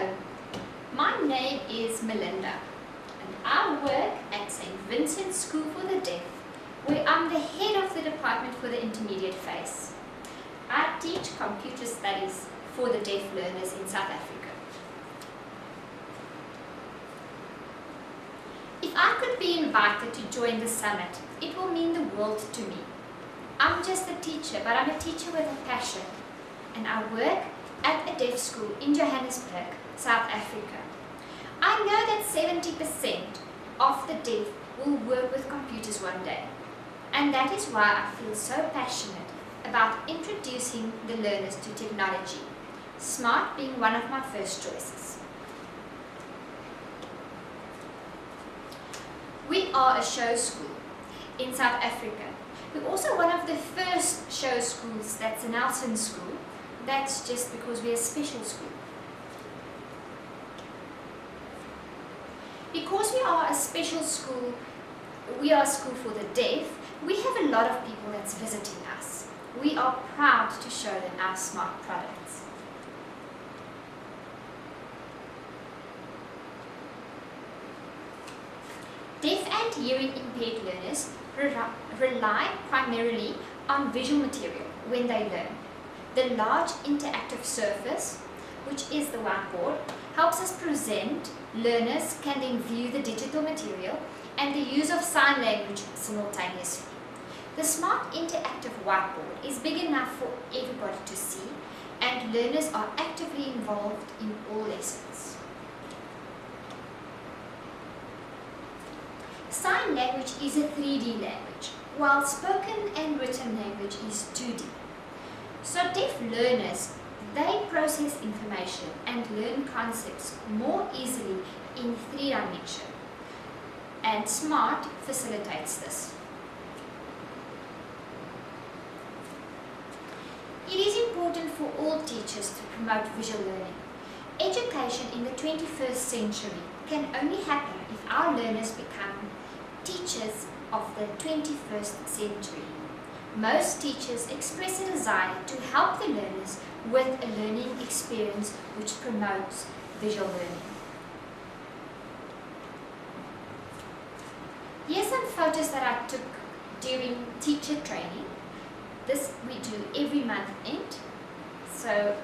Hello, my name is Melinda and I work at St. Vincent's School for the Deaf, where I'm the head of the department for the intermediate phase. I teach computer studies for the deaf learners in South Africa. If I could be invited to join the summit, it will mean the world to me. I'm just a teacher, but I'm a teacher with a passion, and I work at a deaf school in Johannesburg, South Africa. I know that 70% of the deaf will work with computers one day, and that is why I feel so passionate about introducing the learners to technology, smart being one of my first choices. We are a show school in South Africa. We're also one of the first show schools that's a Nelson school. That's just because we're a special school. Because we are a special school, we are a school for the deaf, we have a lot of people that's visiting us. We are proud to show them our smart products. Deaf and hearing impaired learners rely primarily on visual material when they learn. The large interactive surface, which is the whiteboard, helps us present. Learners can then view the digital material and the use of sign language simultaneously. The smart interactive whiteboard is big enough for everybody to see, and learners are actively involved in all lessons. Sign language is a 3D language, while spoken and written language is 2D. So deaf learners, they process information and learn concepts more easily in 3 dimensions, and SMART facilitates this. It is important for all teachers to promote visual learning. Education in the 21st century can only happen if our learners become teachers of the 21st century. Most teachers express a desire to help the learners with a learning experience which promotes visual learning. Here's some photos that I took during teacher training. This we do every month end. So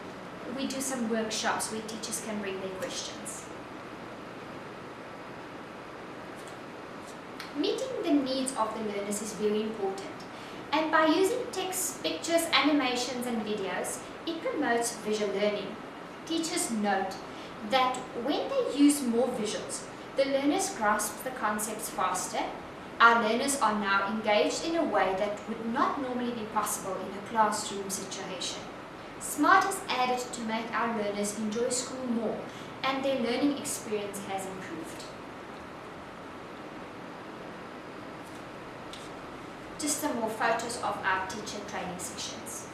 we do some workshops where teachers can bring their questions. Meeting the needs of the learners is very important. And by using text, pictures, animations and videos, it promotes visual learning. Teachers note that when they use more visuals, the learners grasp the concepts faster. Our learners are now engaged in a way that would not normally be possible in a classroom situation. SMART is added to make our learners enjoy school more, and their learning experience has improved. Just some more photos of our teacher training sessions.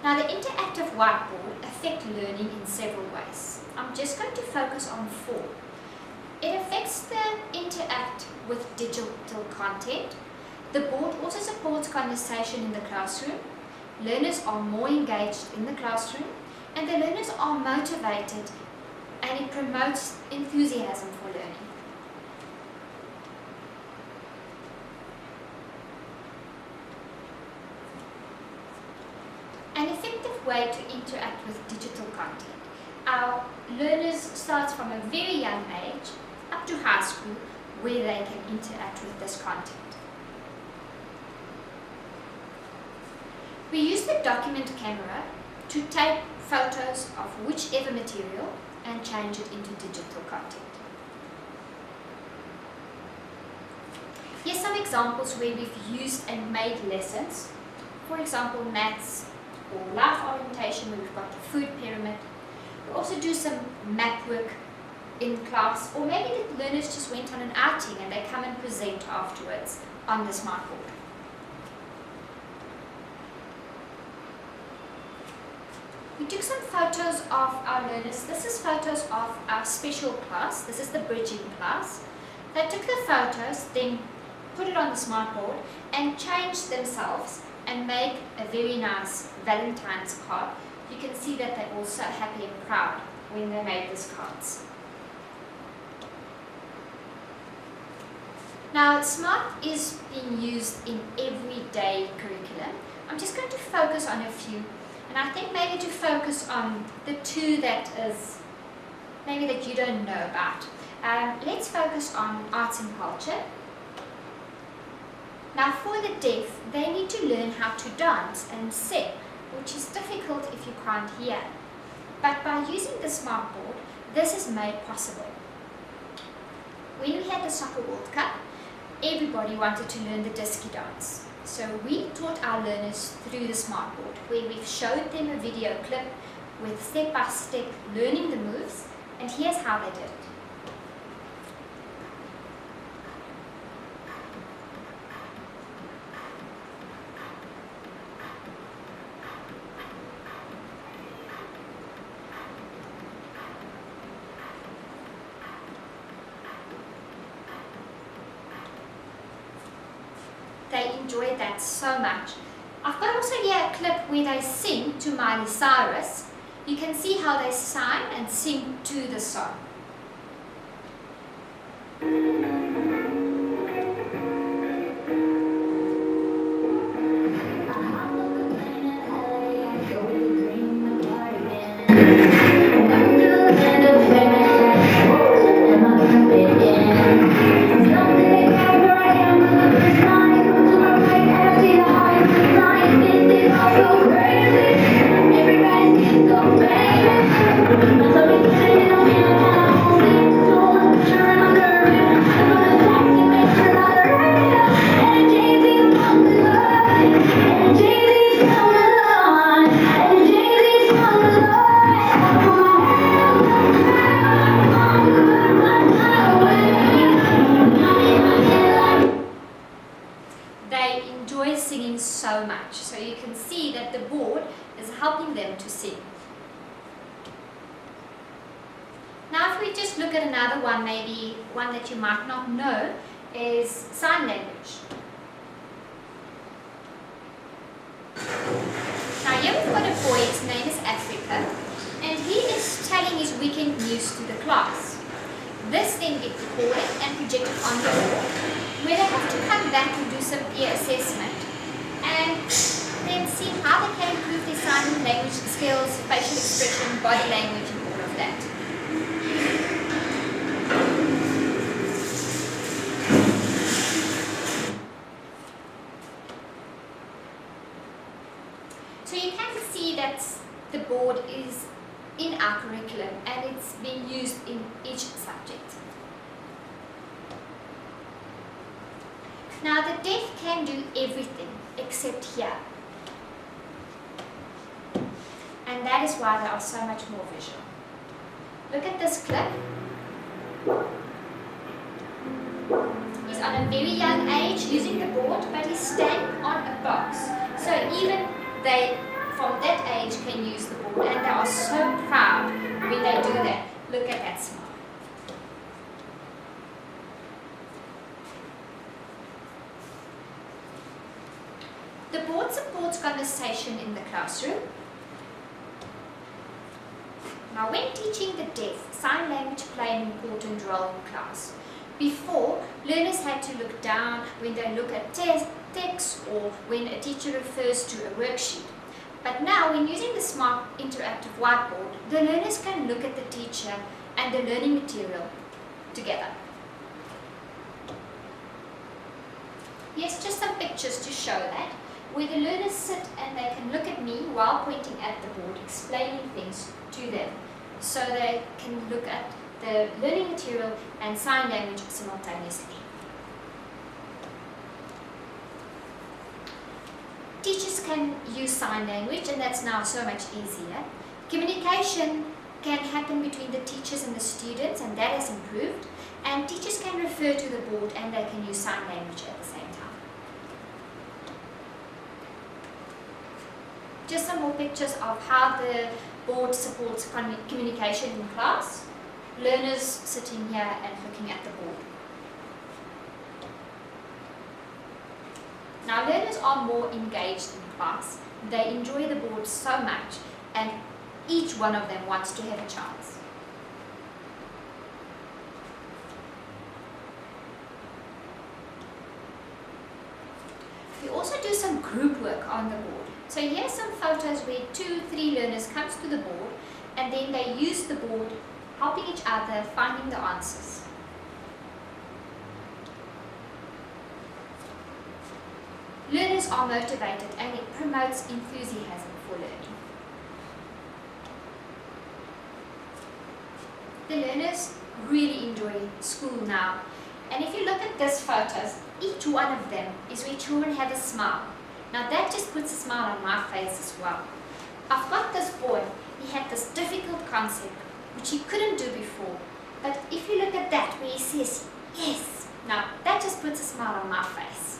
Now, the interactive whiteboard affects learning in several ways. I'm just going to focus on 4. It affects the interact with digital content. The board also supports conversation in the classroom. Learners are more engaged in the classroom, and the learners are motivated, and it promotes enthusiasm for learning. An effective way to interact with digital content. Our learners start from a very young age up to high school, where they can interact with this content. We use the document camera to take photos of whichever material and change it into digital content. Here's some examples where we've used and made lessons. For example, maths, or life orientation, where we've got the food pyramid. We also do some map work in class, or maybe the learners just went on an outing and they come and present afterwards on the smartboard. We took some photos of our learners. This is photos of our special class. This is the bridging class. They took the photos, then put it on the smartboard and changed themselves and make a very nice Valentine's card you can see that they're also happy and proud when they made these cards. Now, SMART is being used in everyday curriculum. I'm just going to focus on a few, and I think maybe to focus on the two that is maybe that you don't know about. Let's focus on arts and culture. Now, for the deaf, they need to learn how to dance and sing, which is difficult if you can't hear. But by using the SMART board, this is made possible. When we had the Soccer World Cup, everybody wanted to learn the disky dance. So we taught our learners through the SMART board, where we've showed them a video clip with step-by-step learning the moves, and here's how they did it. They enjoyed that so much. I've got also here a clip where they sing to Miley Cyrus. You can see how they sign and sing to the song. Singing so much, so you can see that the board is helping them to sing. Now if we just look at another one, maybe one that you might not know, is sign language. Now here we've got a boy, his name is Africa, and he is telling his weekend news to the class. This then gets recorded and projected on the board, where they have to come back and do some peer assessment and then see how they can improve their sign language skills, facial expression, body language, and all of that. So you can see that the board is in our curriculum and it's being used in each subject. Now the deaf can do everything except hear, and that is why they are so much more visual. Look at this clip. He's on a very young age using the board, but he's standing on a box. So even they from that age can use the board, and they are so proud when they do that. Look at that smile. The board supports conversation in the classroom. Now when teaching the deaf, sign language play an important role in class. Before, learners had to look down when they look at text or when a teacher refers to a worksheet. But now when using the smart interactive whiteboard, the learners can look at the teacher and the learning material together. Here's just some pictures to show that, where the learners sit and they can look at me while pointing at the board, explaining things to them, so they can look at the learning material and sign language simultaneously. Teachers can use sign language, and that's now so much easier. Communication can happen between the teachers and the students, and that has improved. And teachers can refer to the board and they can use sign language at the same time. Just some more pictures of how the board supports communication in class. Learners sitting here and looking at the board. Now learners are more engaged in class. They enjoy the board so much and each one of them wants to have a chance. We also do some group work on the board. So here's some photos where 2-3 learners come to the board and then they use the board, helping each other, finding the answers. Learners are motivated and it promotes enthusiasm for learning. The learners really enjoy school now, and if you look at these photos, each one of them is where children have a smile. Now that just puts a smile on my face as well. I've got this boy, he had this difficult concept which he couldn't do before, but if you look at that where he says yes, now that just puts a smile on my face.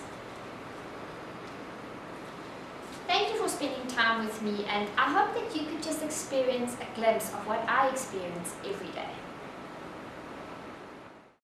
Thank you for spending time with me, and I hope that you could just experience a glimpse of what I experience every day.